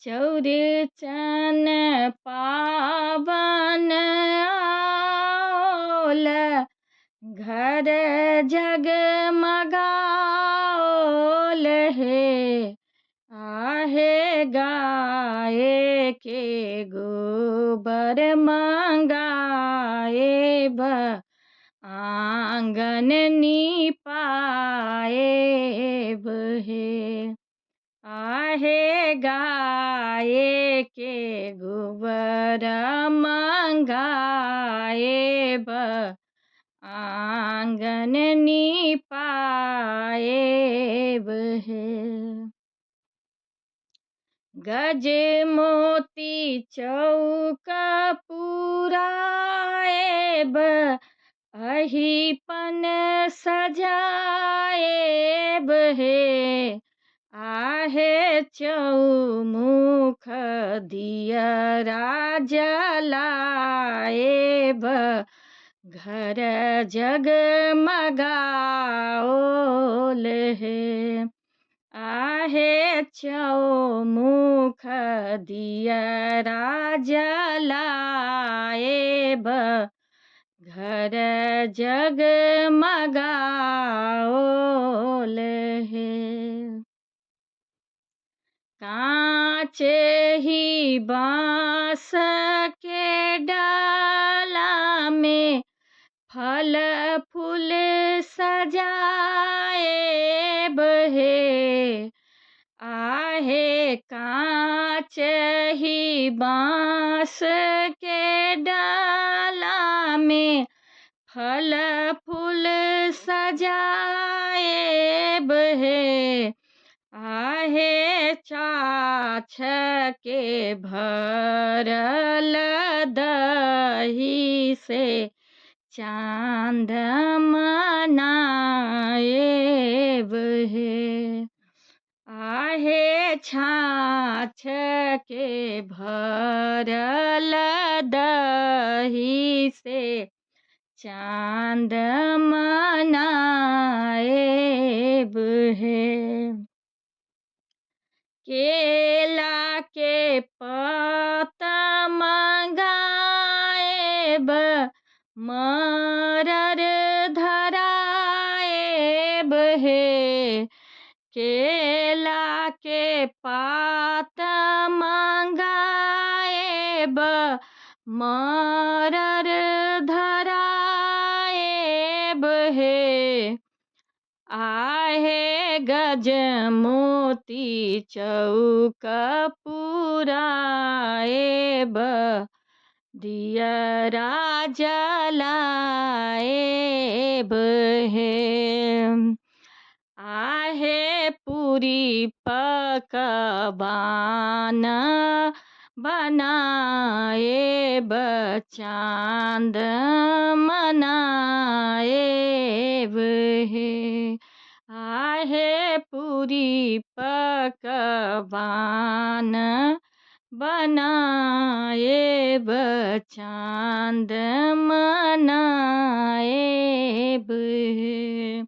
चौरचन पावन आओल, घर जगमगाओल हे। आहे गाए के गोबर मंगाए ब, आंगन नीपाए बहे। आहे गाए के गोबर मंगाए ब, आंगन नीपाए बहे। गज मोती चौक पुराए ब, अहिपन सजाए बहे। आहे चौमुख दियरा जलाए ब, घर जगमगाओल हे। आहे चौमुख दियरा जलाए ब, घर जगमगाओल हे। कांच ही बांस के डाला में, फल फूल सजाए बहे। आहे कांच ही बांस के डाला में, फल फूल सजाए बहे। आहे छाछ के भरल दही से, चांद मनाए बहे। आहे छाछ के भरल दही से, चांद मनाए बहे। केला के पत मंगाए ब, मरर धराए बहे। केला के पात मंगाए ब, मरर धराए बहे। आहे गज मोती चौक पुराए ब, दियरा जलाए बहे। आहे पूरी पकवान बनाए ब, चांद मनाए बहे। आहे पूरी पकवान बनाए ब, चांद मनाए बहे।